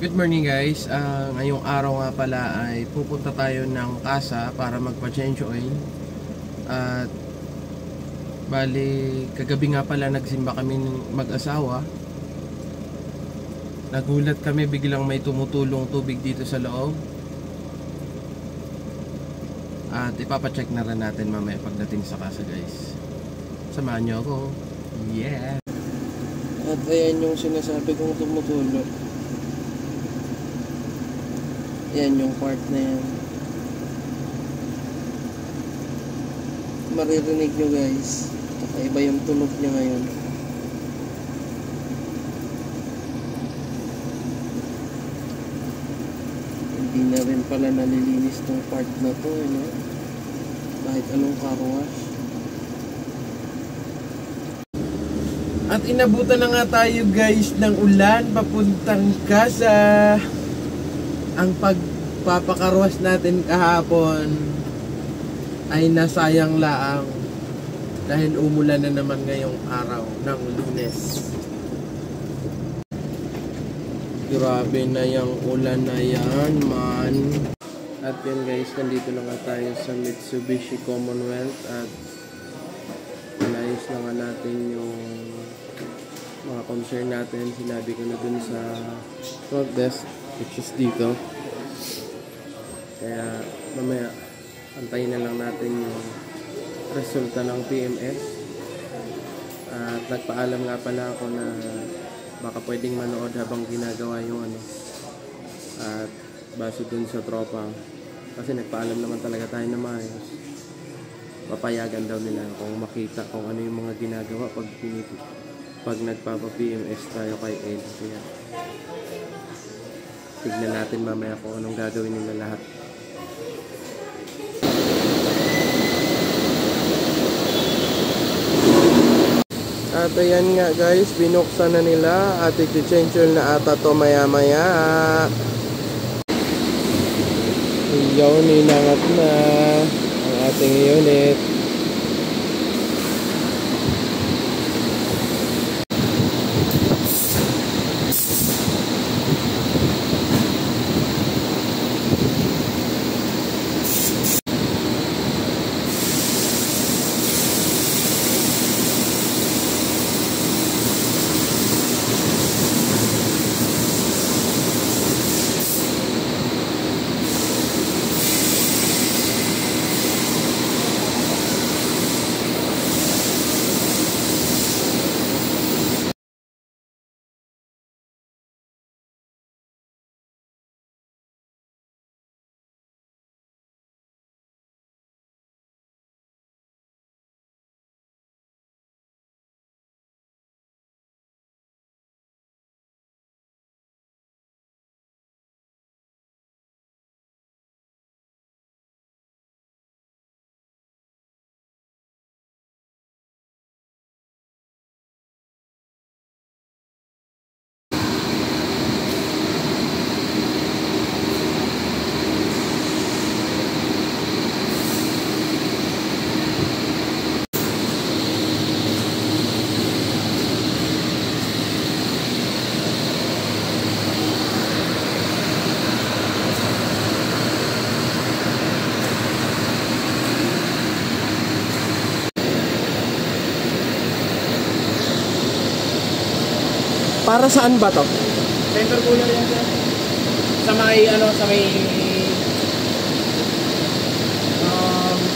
Good morning guys. Ngayong araw nga pala ay pupunta tayo ng casa para magpa-change oil. At bali kagabi nga pala nagsimba kami mag-asawa. Nagulat kami biglang may tumutulong tubig dito sa loob. At ipapacheck na rin natin mamaya pagdating sa casa guys. Samahan nyo ako. Yeah. At ayan yung sinasabi kong tumutulong. Yan yung part na yan. Maririnig nyo guys. Kakaiba yung tunog niya ngayon. Hindi na rin pala nalilinis tong part na to, no? Kahit anong car wash. At inabutan na nga tayo guys ng ulan papuntang casa. Ang pagpapakarwas natin kahapon ay nasayang laang dahil umulan na naman ngayong araw ng Lunes. Grabe na yung ulan na yan man. At yan guys, nandito na nga tayo sa Mitsubishi Commonwealth at inayos na nga natin yung mga concern natin. Sinabi ko na dun sa front desk, which is dito. Kaya mamaya antayin na lang natin yung resulta ng PMS. At nagpaalam nga pala ako na baka pwedeng manood habang ginagawa yung ano. At base dun sa tropa, kasi nagpaalam naman talaga tayo na maayos, papayagan daw nila kung makita kung ano yung mga ginagawa pag nagpapa-PMS tayo kay Ed. Kaya tignan natin mamaya kung anong gagawin nila lahat. At ayan nga guys, binuksan na nila at i-change oil na ata to maya maya. Iyon, inangat na ang ating unit. Para saan ba to? Center cooler yan sir. Sa may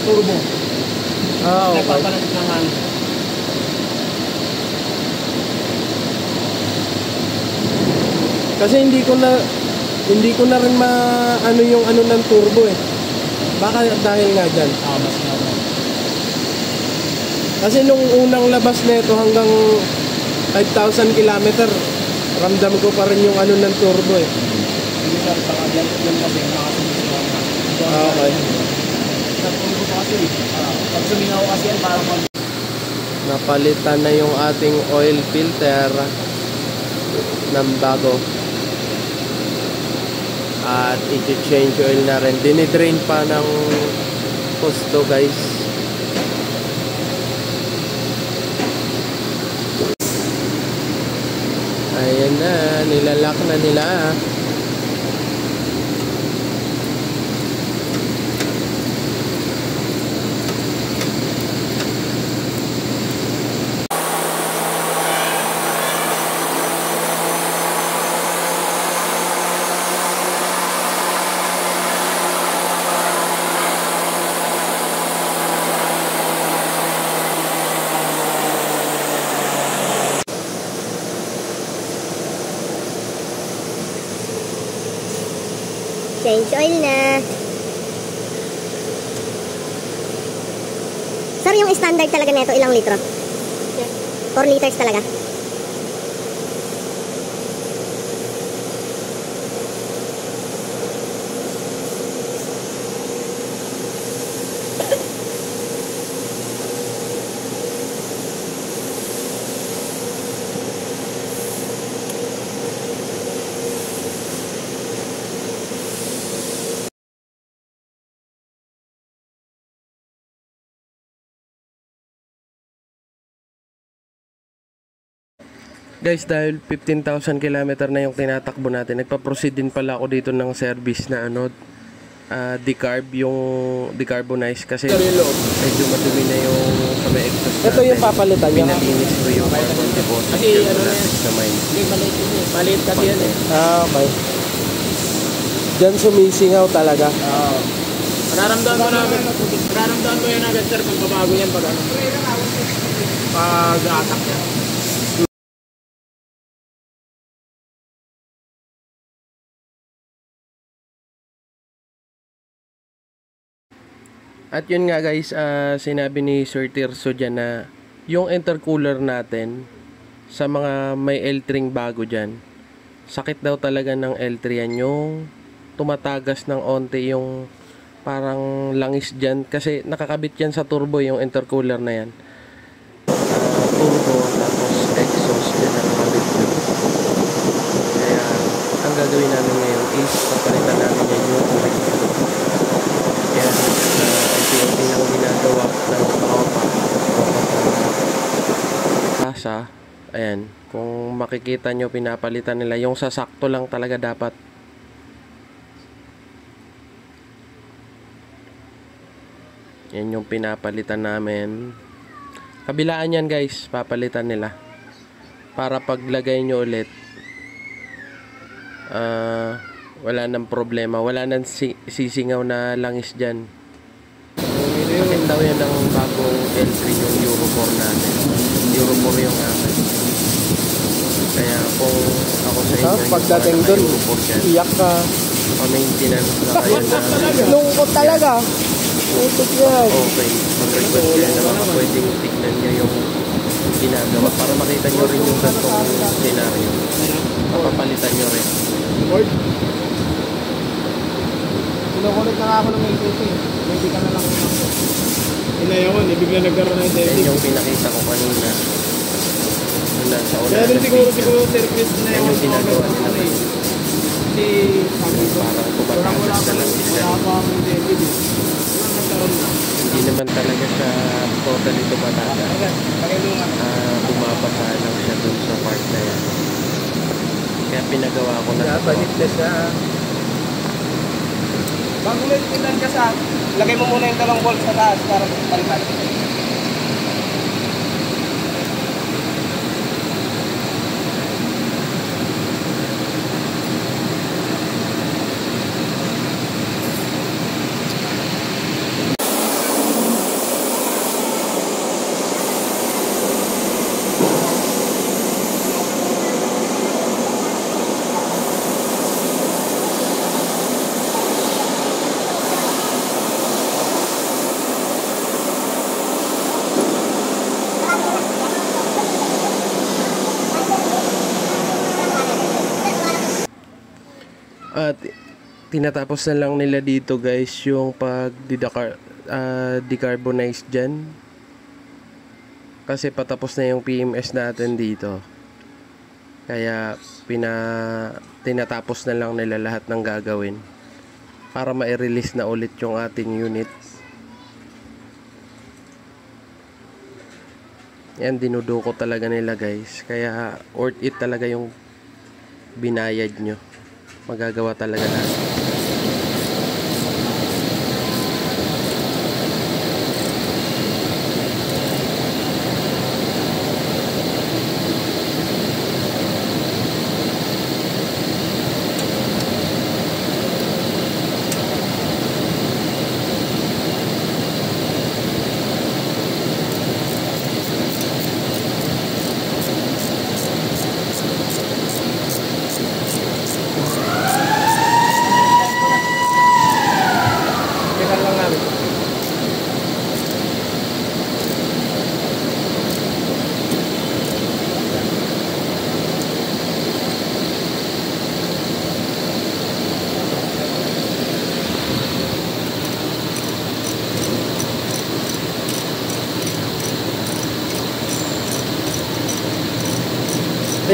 turbo. Okay. Nagpapalamig ng hangin. Kasi hindi ko na rin maano yung ano ng turbo eh. Baka dahil nga dyan. Mas nga. Kasi nung unang labas nito hanggang 5,000 km, ramdam ko pa rin yung ano ng turbo eh. Hindi sir, baka dyan kasi makasumisinaw na. Okay. Sa turbo pa kasi, pag suminaw kasi yan, parang Napalitan na yung ating oil filter ng bago. At i-change oil na rin. Dinidrain pa ng posto guys. Ayan na, nilalak na nila. Change oil na. Sir, yung standard talaga nito ilang litro? 4 liters talaga. Guys, dahil 15,000 kilometer na yung tinatakbo natin, nagpa-proceed din pala ako dito ng service na decarb, yung decarbonize kasi medyo madumi na yung sa may exhaust natin. Ito yung papalitan niya. Pinalinis ko yung carbon deposit Kasi ano na yan? sa mine. Hindi, maliit yun eh. Maliit kasi yan eh. Okay. Diyan sumisingaw talaga. Oo. Nararamdaman mo yan agad sir pag babago yan pag ano. Pag atak yan. At yun nga guys, sinabi ni Sir Tirso dyan na yung intercooler natin sa mga may L-tring bago dyan, sakit daw talaga ng L3 yan, yung tumatagas ng onte yung parang langis dyan kasi nakakabit yan sa turbo yung intercooler na yan. Turbo tapos exhaust dyan nakakabit dyan. Kaya ang gagawin namin ngayon is papalitan namin yan yung tubig. Kaya unti-unti nang ginagawa ng tropa kasa. Ayan, kung makikita nyo pinapalitan nila yung sasakto lang talaga dapat. Yan yung pinapalitan namin. Kabilaan yan guys, papalitan nila para paglagay nyo ulit wala nang problema, wala nang sisingaw na langis dyan. Kasi daw yan ng bagong L3 yung Euro 4 natin. Euro 4 yung akin. Kaya kung ako sa inyo Pagdating doon, iyak ka. Pa-maintenance na kayo na Lungkot talaga. Lungkot yan. okay, mag-request kayo na baka pwedeng tignan nyo yung ginagawa para makita nyo rin yung gantong scenario. Papapalitan nyo rin. Lord, kinukulit na nga ako ng APC. Hindi ka na lang ako. Inayawan, bigla nagkaroon ng Yan APC. yung pinakita ko kanina. Yung nasa una Kaya rin ng siguro video. service na Yan yung ginagawa nila. Kasi sabi ko, Parang tumatagas na lang isa. wala pa akong David eh. Walang nagkaroon na. Hindi naman talaga siya totally tumatagas. Lagay mo nga. Bumabasa lang siya dun sa part na yan. Kaya pinagawa ko na ito. Balik na siya. Bago mo ilan ka sa, lagay mo muna yung dalawang bolt sa taas para palitan. At tinatapos na lang nila dito guys yung pag decarbonize dyan. Kasi patapos na yung PMS natin dito. Kaya tinatapos na lang nila lahat ng gagawin para ma-release na ulit yung ating unit. Yan, dinuduko talaga nila guys. Kaya worth it talaga yung binayad nyo. Magagawa talaga natin.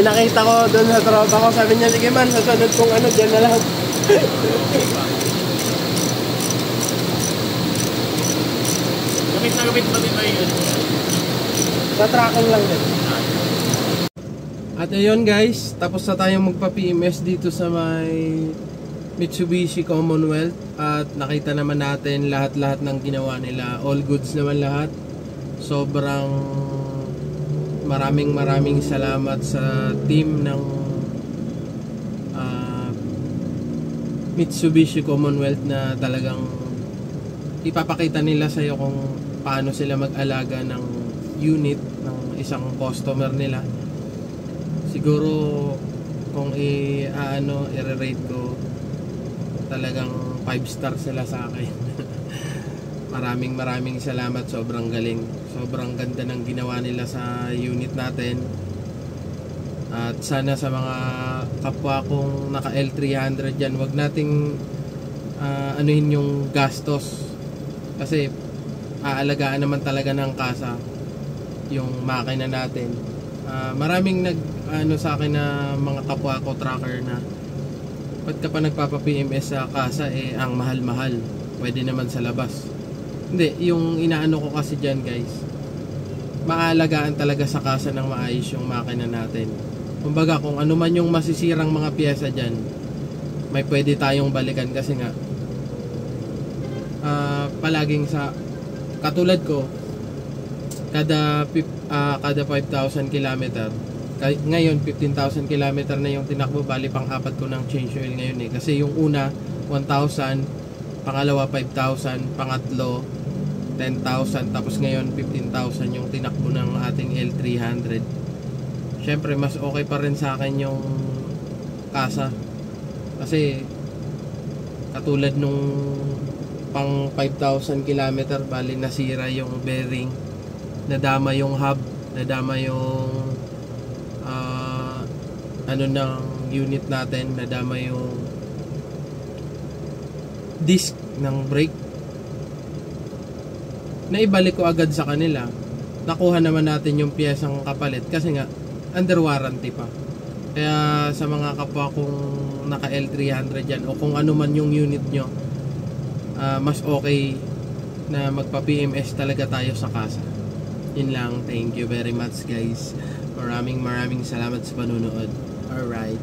Pinakita ko doon sa tropa ko. Sabi niya, sige man, sasunod kong ano, dyan na lang. Gamit na gamit mo din ba yun? Sa tracking lang din. At ayun guys, tapos na tayong magpa-PMS dito sa may Mitsubishi Commonwealth. At nakita naman natin lahat-lahat ng ginawa nila. All goods naman lahat. Sobrang maraming salamat sa team ng Mitsubishi Commonwealth na talagang ipapakita nila sa iyo kung paano sila mag-alaga ng unit ng isang customer nila. Siguro kung i-rate ko, talagang 5 star sila sa akin. maraming salamat, sobrang galing, sobrang ganda ng ginawa nila sa unit natin. At sana sa mga kapwa kong naka L300 dyan, wag nating anuhin yung gastos, kasi aalagaan naman talaga ng kasa yung makina natin. Maraming sa akin na mga kapwa ko tracker na ba't ka pa nagpapa-PMS sa kasa, ang mahal-mahal, pwede naman sa labas. Hindi, yung inaano ko kasi dyan guys, maalagaan talaga sa kasa ng maayos yung makina natin. Kumbaga kung ano man yung masisirang mga piyesa dyan, may pwede tayong balikan, kasi nga palaging sa katulad ko, kada 5,000 kilometer, ngayon 15,000 kilometer na yung tinakbo, bali pang apat ko ng change oil ngayon kasi yung una 1,000, pangalawa 5,000, pangatlo 10,000, tapos ngayon 15,000 yung tinakbo ng ating L300. Syempre mas okay pa rin sa akin yung kasa, kasi katulad nung pang 5,000 kilometer, bali nasira yung bearing, nadama yung hub, nadama yung ng unit natin, nadama yung disc ng brake. Naibalik ko agad sa kanila, nakuha naman natin yung piyesang kapalit kasi nga under warranty pa. Kaya sa mga kapwa kong naka L300 dyan, o kung ano man yung unit nyo, mas okay na magpa-PMS talaga tayo sa kasa. Yun lang. Thank you very much guys. Maraming salamat sa panunood. Alright.